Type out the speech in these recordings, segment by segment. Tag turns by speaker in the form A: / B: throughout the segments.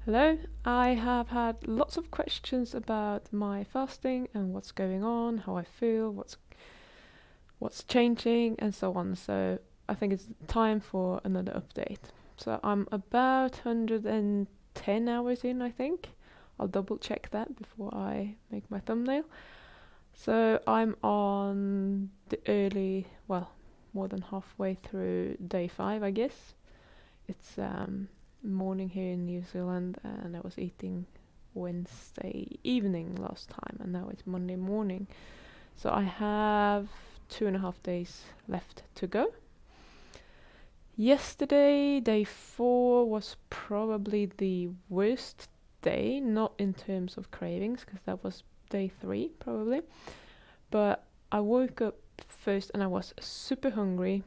A: Hello, I have had lots of questions about my fasting and what's going on, how I feel, what's changing, and so on. So I think it's time for another update. So I'm about 110 hours in, I think. I'll double check that before I make my thumbnail. So I'm on the more than halfway through day 5, I guess. It's morning here in New Zealand, and I was eating Wednesday evening last time, and now it's Monday morning. So I have 2.5 days left to go. Yesterday, day 4, was probably the worst day, not in terms of cravings, because that was day 3 probably. But I woke up first and I was super hungry,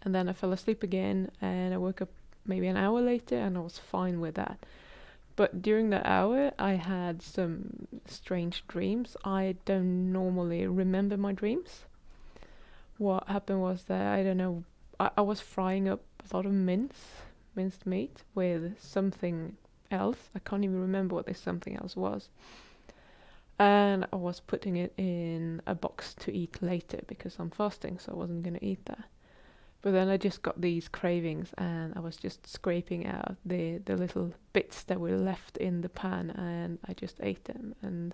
A: and then I fell asleep again, and I woke up maybe an hour later and I was fine with that. But during that hour, I had some strange dreams. I don't normally remember my dreams. What happened was that, I don't know, I was frying up a lot of minced meat with something else. I can't even remember what this something else was. And I was putting it in a box to eat later because I'm fasting, so I wasn't going to eat that. But then I just got these cravings, and I was just scraping out the little bits that were left in the pan, and I just ate them. And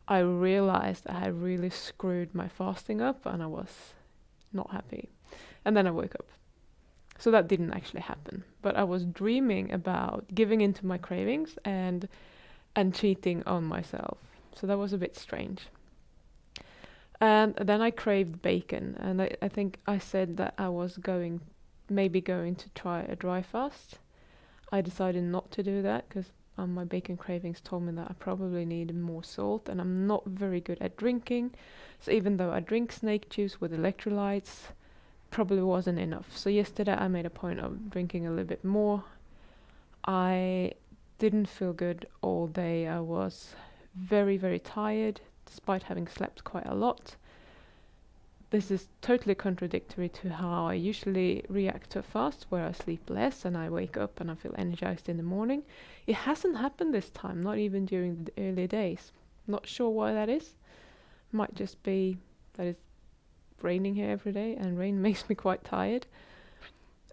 A: I realized I had really screwed my fasting up, and I was not happy. And then I woke up. So that didn't actually happen. But I was dreaming about giving into my cravings and cheating on myself. So that was a bit strange. And then I craved bacon, and I think I said that I was maybe going to try a dry fast. I decided not to do that because my bacon cravings told me that I probably needed more salt, and I'm not very good at drinking. So even though I drink snake juice with electrolytes, probably wasn't enough. So yesterday I made a point of drinking a little bit more. I didn't feel good all day. I was very, very tired despite having slept quite a lot. This is totally contradictory to how I usually react to a fast, where I sleep less and I wake up and I feel energized in the morning. It hasn't happened this time, not even during the early days. Not sure why that is. Might just be that it's raining here every day, and rain makes me quite tired.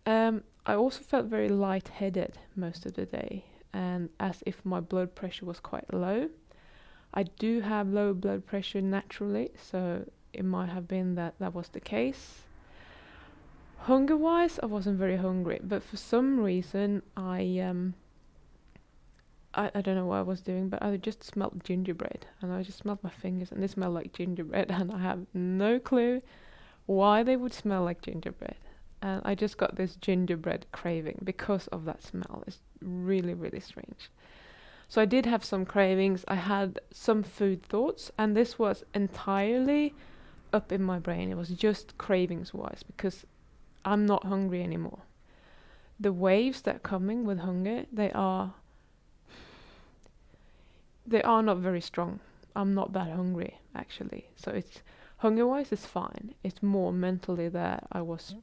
A: I also felt very lightheaded most of the day, and as if my blood pressure was quite low. I do have low blood pressure naturally, so it might have been that that was the case. Hunger-wise, I wasn't very hungry, but for some reason I don't know what I was doing, but I just smelled gingerbread, and I just smelled my fingers, and they smell like gingerbread, and I have no clue why they would smell like gingerbread. And I just got this gingerbread craving because of that smell. It's really, really strange. So I did have some cravings. I had some food thoughts, and this was entirely up in my brain. It was just cravings wise because I'm not hungry anymore. The waves that are coming with hunger, they are not very strong. I'm not that hungry actually. So it's hunger wise it's fine. It's more mentally that I was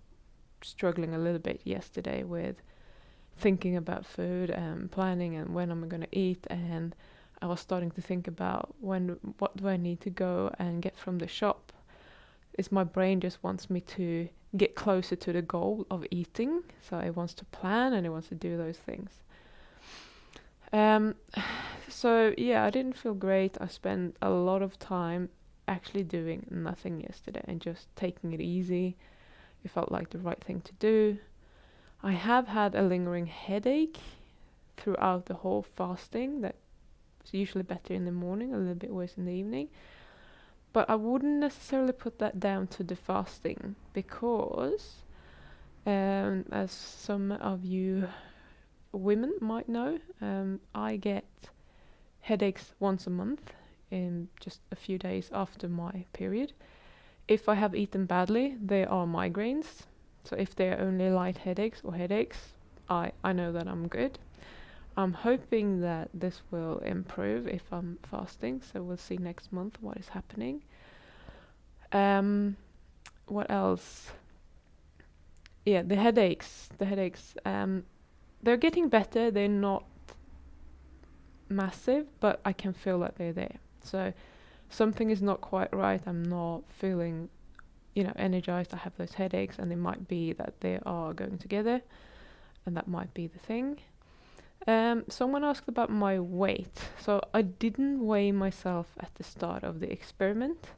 A: struggling a little bit yesterday with thinking about food and planning and when I'm going to eat, and I was starting to think about what do I need to go and get from the shop. Is my brain just wants me to get closer to the goal of eating, so it wants to plan and it wants to do those things. Um, so yeah, I didn't feel great. I spent a lot of time actually doing nothing yesterday and just taking it easy. It felt like the right thing to do. I have had a lingering headache throughout the whole fasting that's usually better in the morning, a little bit worse in the evening. But I wouldn't necessarily put that down to the fasting because, as some of you women might know, I get headaches once a month in just a few days after my period. If I have eaten badly, they are migraines. So if they're only light headaches or headaches, I know that I'm good. I'm hoping that this will improve if I'm fasting, so we'll see next month what is happening. What else? Yeah, the headaches. They're getting better. They're not massive, but I can feel that they're there. So something is not quite right. I'm not feeling, energized. I have those headaches, and it might be that they are going together, and that might be the thing. Someone asked about my weight. So I didn't weigh myself at the start of the experiment.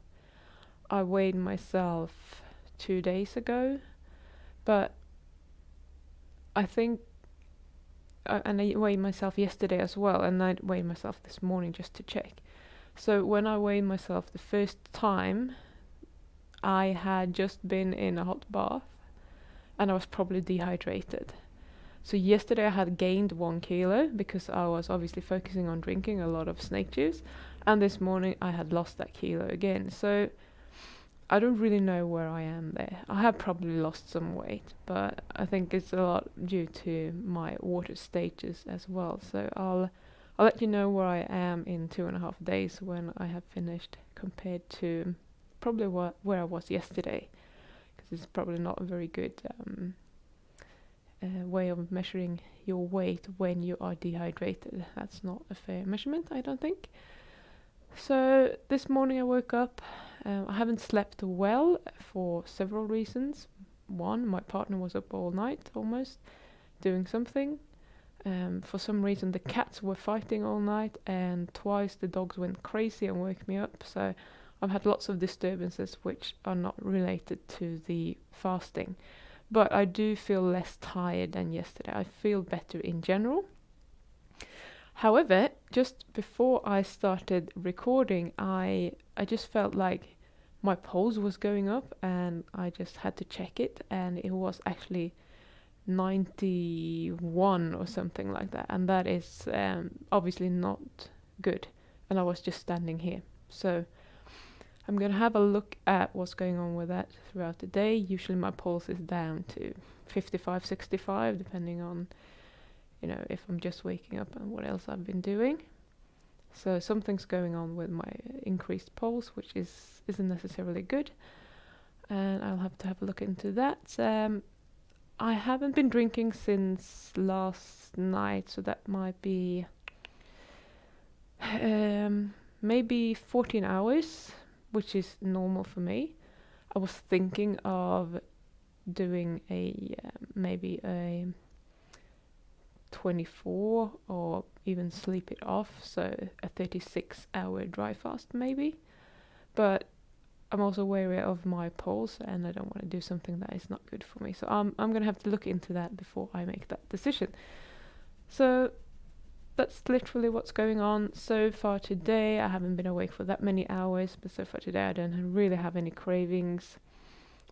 A: I weighed myself 2 days ago, but I think, and I weighed myself yesterday as well, and I weighed myself this morning just to check. So when I weighed myself the first time, I had just been in a hot bath, and I was probably dehydrated. So yesterday I had gained 1 kilo because I was obviously focusing on drinking a lot of snake juice, and this morning I had lost that kilo again. So I don't really know where I am there. I have probably lost some weight, but I think it's a lot due to my water status as well. So I'll let you know where I am in 2.5 days when I have finished, compared to probably where I was yesterday, because it's probably not a very good way of measuring your weight when you are dehydrated. That's not a fair measurement, I don't think. So this morning I woke up. I haven't slept well for several reasons. One, my partner was up all night almost doing something. For some reason the cats were fighting all night, and twice the dogs went crazy and woke me up. So I've had lots of disturbances which are not related to the fasting. But I do feel less tired than yesterday. I feel better in general. However, just before I started recording, I just felt like my pulse was going up, and I just had to check it, and it was actually 91 or something like that, and that is obviously not good. And I was just standing here. So I'm gonna have a look at what's going on with that throughout the day. Usually my pulse is down to 55, 65, depending on, if I'm just waking up and what else I've been doing. So something's going on with my increased pulse, which isn't necessarily good, and I'll have to have a look into that. I haven't been drinking since last night, so that might be maybe 14 hours, which is normal for me. I was thinking of doing maybe a 24, or even sleep it off, so a 36-hour dry fast maybe. But I'm also wary of my pulse, and I don't want to do something that is not good for me. So I'm gonna have to look into that before I make that decision. So that's literally what's going on so far today. I haven't been awake for that many hours, but so far today I don't really have any cravings.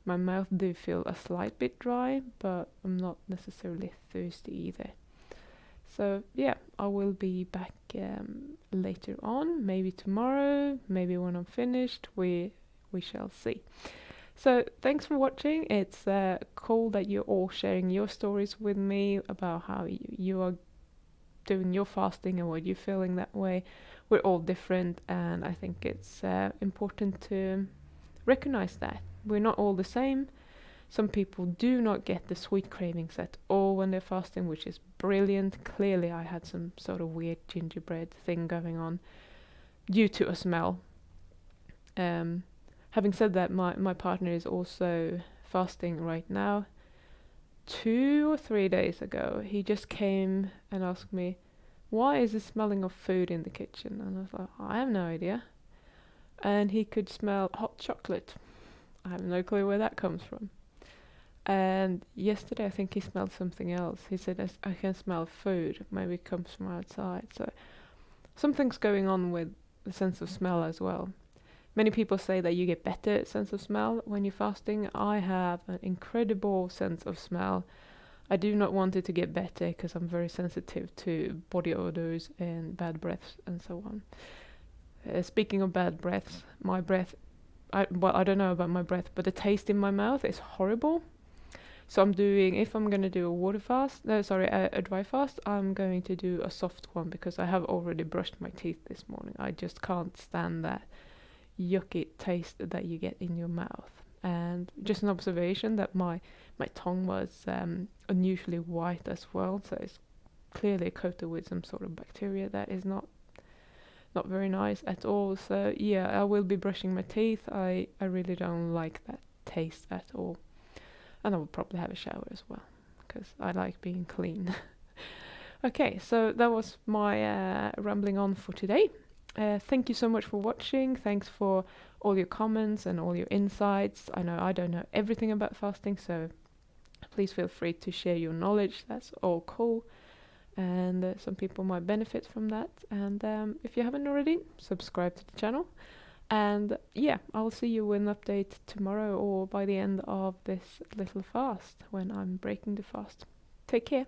A: My mouth do feel a slight bit dry, but I'm not necessarily thirsty either. So yeah, I will be back later on, maybe tomorrow, maybe when I'm finished. We shall see. So thanks for watching. It's cool that you're all sharing your stories with me about how you are doing your fasting and what you're feeling that way. We're all different, and I think it's important to recognize that we're not all the same. Some people do not get the sweet cravings at all when they're fasting, which is brilliant. Clearly I had some sort of weird gingerbread thing going on due to a smell. Having said that, my partner is also fasting right now. 2 or 3 days ago, he just came and asked me, why is it smelling of food in the kitchen? And I was like, I have no idea. And he could smell hot chocolate. I have no clue where that comes from. And yesterday I think he smelled something else. He said, I can smell food. Maybe it comes from outside. So something's going on with the sense of smell as well. Many people say that you get better sense of smell when you're fasting. I have an incredible sense of smell. I do not want it to get better because I'm very sensitive to body odors and bad breaths and so on. Speaking of bad breaths, my breath, I don't know about my breath, but the taste in my mouth is horrible. So if I'm going to do a dry fast, I'm going to do a soft one, because I have already brushed my teeth this morning. I just can't stand that yucky taste that you get in your mouth. And just an observation that my tongue was unusually white as well, so it's clearly coated with some sort of bacteria that is not not very nice at all. So yeah, I will be brushing my teeth. I really don't like that taste at all. And I will probably have a shower as well, because I like being clean. Okay, so that was my rambling on for today. Thank you so much for watching. Thanks for all your comments and all your insights. I know I don't know everything about fasting, so please feel free to share your knowledge. That's all cool. And some people might benefit from that. And if you haven't already, subscribe to the channel. And yeah, I'll see you with an update tomorrow or by the end of this little fast when I'm breaking the fast. Take care.